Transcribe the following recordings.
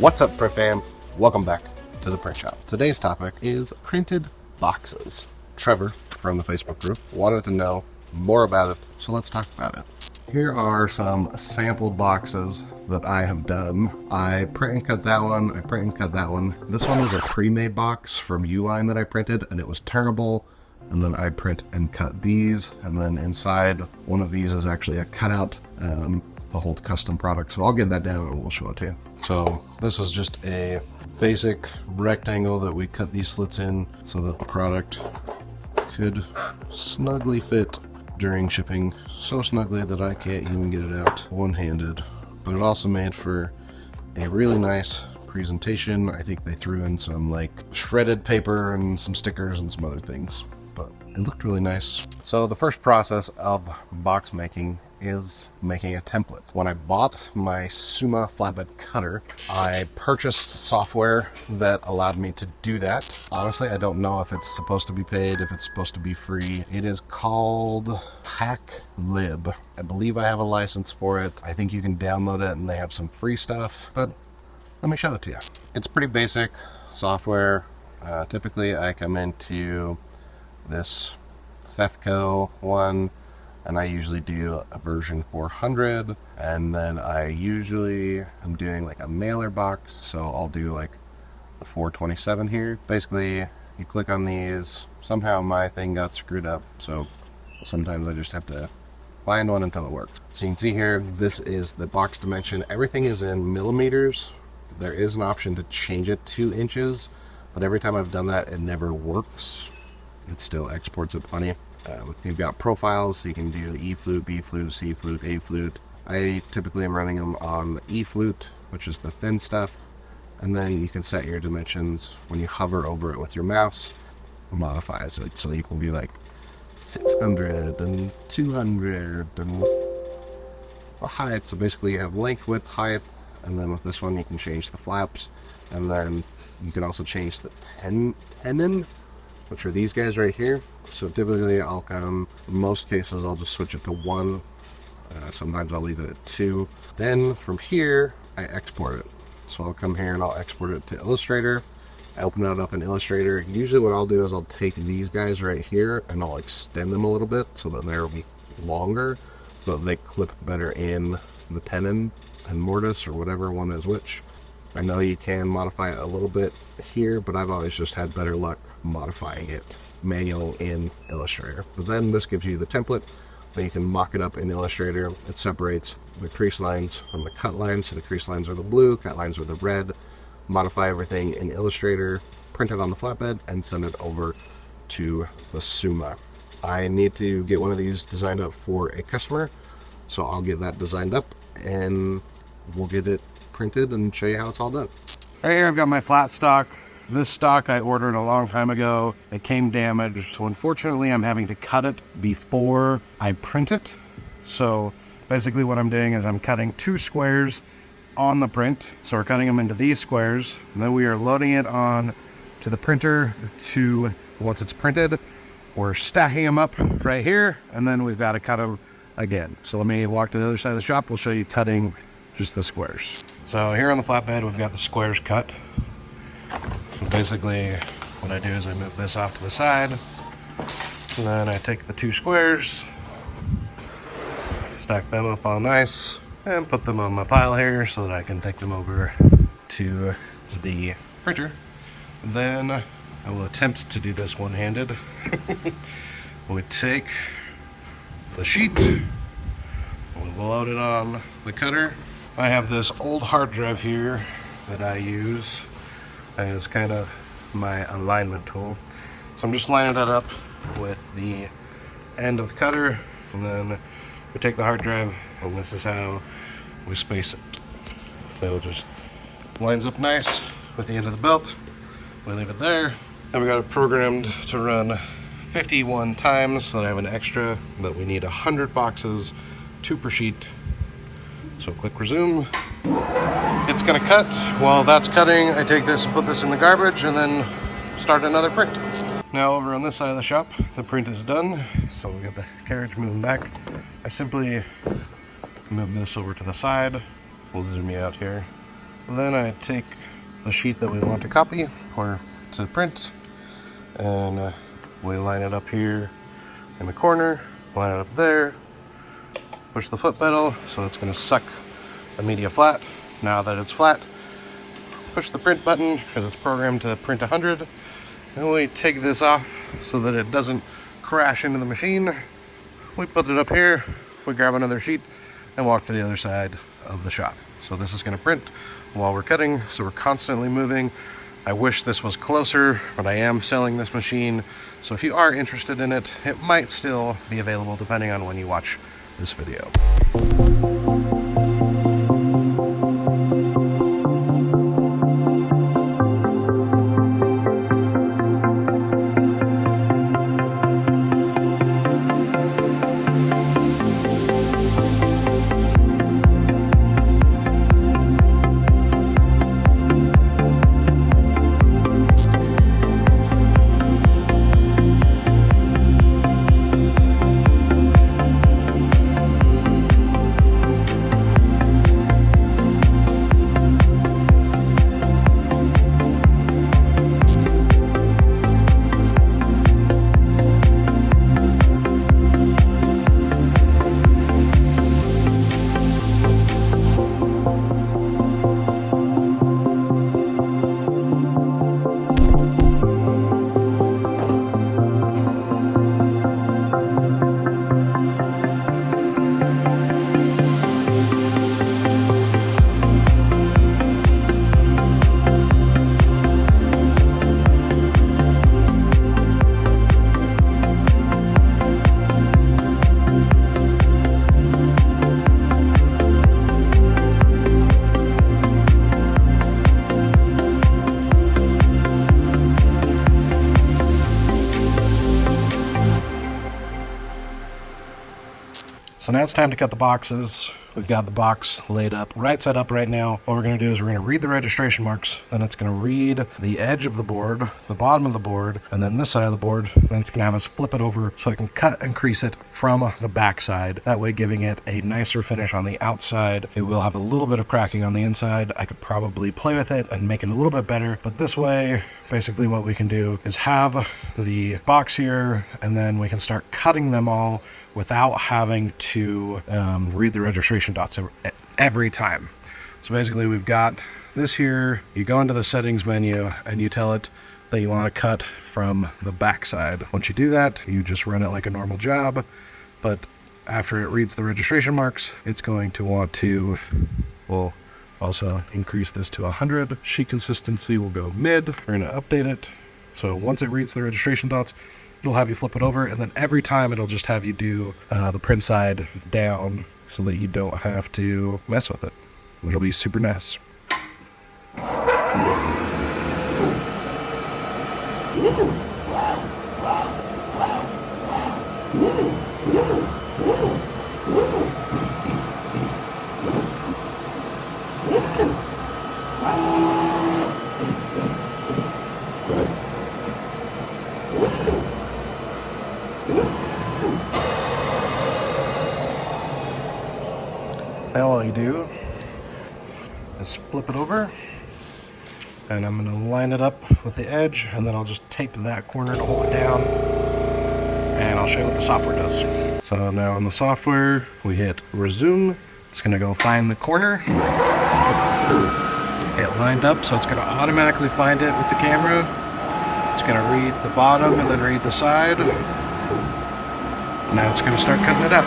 What's up, print fam? Welcome back to the print shop. Today's topic is printed boxes. Trevor from the Facebook group wanted to know more about it, so let's talk about it. Here are some sample boxes that I have done. I print and cut that one, I print and cut that one. This one was a pre-made box from Uline that I printed, and it was terrible. And then I print and cut these, and then inside one of these is actually a cutout to hold custom product. So I'll get that down and we'll show it to you. So this is just a basic rectangle that we cut these slits in so that the product could snugly fit during shipping. So snugly that I can't even get it out one-handed. But it also made for a really nice presentation. I think they threw in some like shredded paper and some stickers and some other things, but it looked really nice. So the first process of box making is making a template. When I bought my Summa flatbed cutter, I purchased software that allowed me to do that. Honestly, I don't know if it's supposed to be paid, if it's supposed to be free. It is called Packlib. I believe I have a license for it. I think you can download it and they have some free stuff, but let me show it to you. It's pretty basic software. Typically I come into this Thefco one, and I usually do a version 400, and then I usually am doing like a mailer box, so I'll do like the 427 here. Basically, you click on these. Somehow my thing got screwed up, so sometimes I just have to find one until it works. So you can see here, this is the box dimension. Everything is in millimeters. There is an option to change it to inches, but every time I've done that, it never works. It still exports it funny. You've got profiles, so you can do E flute, B flute, C flute, A flute. I typically am running them on the E flute, which is the thin stuff, and then you can set your dimensions when you hover over it with your mouse. Modify it so you can be like 600 and 200 and the height. So basically you have length, width, height, and then with this one you can change the flaps, and then you can also change the tenon, which are these guys right here. So typically I'll come, in most cases I'll just switch it to 1. Sometimes I'll leave it at 2. Then from here, I export it. So I'll come here and I'll export it to Illustrator. I open it up in Illustrator. Usually what I'll do is I'll take these guys right here and I'll extend them a little bit so that they'll be longer, so that they clip better in the tenon and mortise or whatever one is which. I know you can modify it a little bit here, but I've always just had better luck modifying it manual in Illustrator. But then this gives you the template, then you can mock it up in Illustrator. It separates the crease lines from the cut lines. So the crease lines are the blue, cut lines are the red. Modify everything in Illustrator, print it on the flatbed, and send it over to the Summa. I need to get one of these designed up for a customer, so I'll get that designed up and we'll get it printed and show you how it's all done. Right here I've got my flat stock. This stock I ordered a long time ago. It came damaged, so unfortunately I'm having to cut it before I print it. So basically what I'm doing is I'm cutting 2 squares on the print. So we're cutting them into these squares, and then we are loading it on to the printer. To once it's printed, we're stacking them up right here, and then we've got to cut them again. So let me walk to the other side of the shop. We'll show you cutting just the squares. So here on the flatbed we've got the squares cut. So basically what I do is I move this off to the side, and then I take the 2 squares, stack them up all nice, and put them on my pile here so that I can take them over to the printer. Then I will attempt to do this one-handed. We take the sheet, we'll load it on the cutter. I have this old hard drive here that I use as kind of my alignment tool. So I'm just lining that up with the end of the cutter, and then we take the hard drive, and this is how we space it. So it just lines up nice with the end of the belt. We leave it there. And we got it programmed to run 51 times, so that I have an extra, but we need 100 boxes, 2 per sheet. So click resume. It's gonna cut. While that's cutting, I take this and put this in the garbage and then start another print. Now over on this side of the shop, the print is done. So we got the carriage moving back. I simply move this over to the side. We'll zoom you out here. Then I take the sheet that we want to copy or to print, and we line it up here in the corner, line it up there, push the foot pedal so it's going to suck the media flat. Now that it's flat, push the print button because it's programmed to print 100, and we take this off so that it doesn't crash into the machine. We put it up here, we grab another sheet and walk to the other side of the shop. So this is going to print while we're cutting, so we're constantly moving. I wish this was closer, but I am selling this machine, so if you are interested in it, it might still be available depending on when you watch this video. So now it's time to cut the boxes. We've got the box laid up, right side up right now. What we're going to do is we're going to read the registration marks, then it's going to read the edge of the board, the bottom of the board, and then this side of the board. Then it's going to have us flip it over so I can cut and crease it from the back side. That way giving it a nicer finish on the outside. It will have a little bit of cracking on the inside. I could probably play with it and make it a little bit better, but this way, basically what we can do is have the box here, and then we can start cutting them all without having to read the registration dots every time. So basically we've got this here. You go into the settings menu and you tell it that you want to cut from the back side. Once you do that, you just run it like a normal job, but after it reads the registration marks, it's going to want to, we'll also increase this to 100. Sheet consistency will go mid. We're going to update it. So once it reads the registration dots, it'll have you flip it over, and then every time it'll just have you do the print side down so that you don't have to mess with it. It'll be super nice. Now all you do is flip it over, and I'm going to line it up with the edge, and then I'll just tape that corner to hold it down, and I'll show you what the software does. So now in the software, we hit resume. It's going to go find the corner. It lined up, so it's going to automatically find it with the camera. It's going to read the bottom and then read the side. Now it's going to start cutting it up.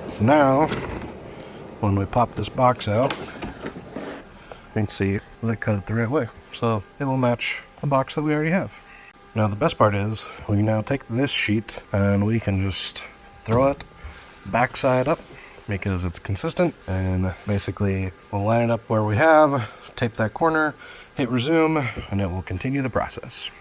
So now, when we pop this box out, you can see they cut it the right way. So it will match the box that we already have. Now the best part is, we now take this sheet and we can just throw it backside up because it's consistent, and basically we'll line it up where we have, tape that corner, hit resume, and it will continue the process.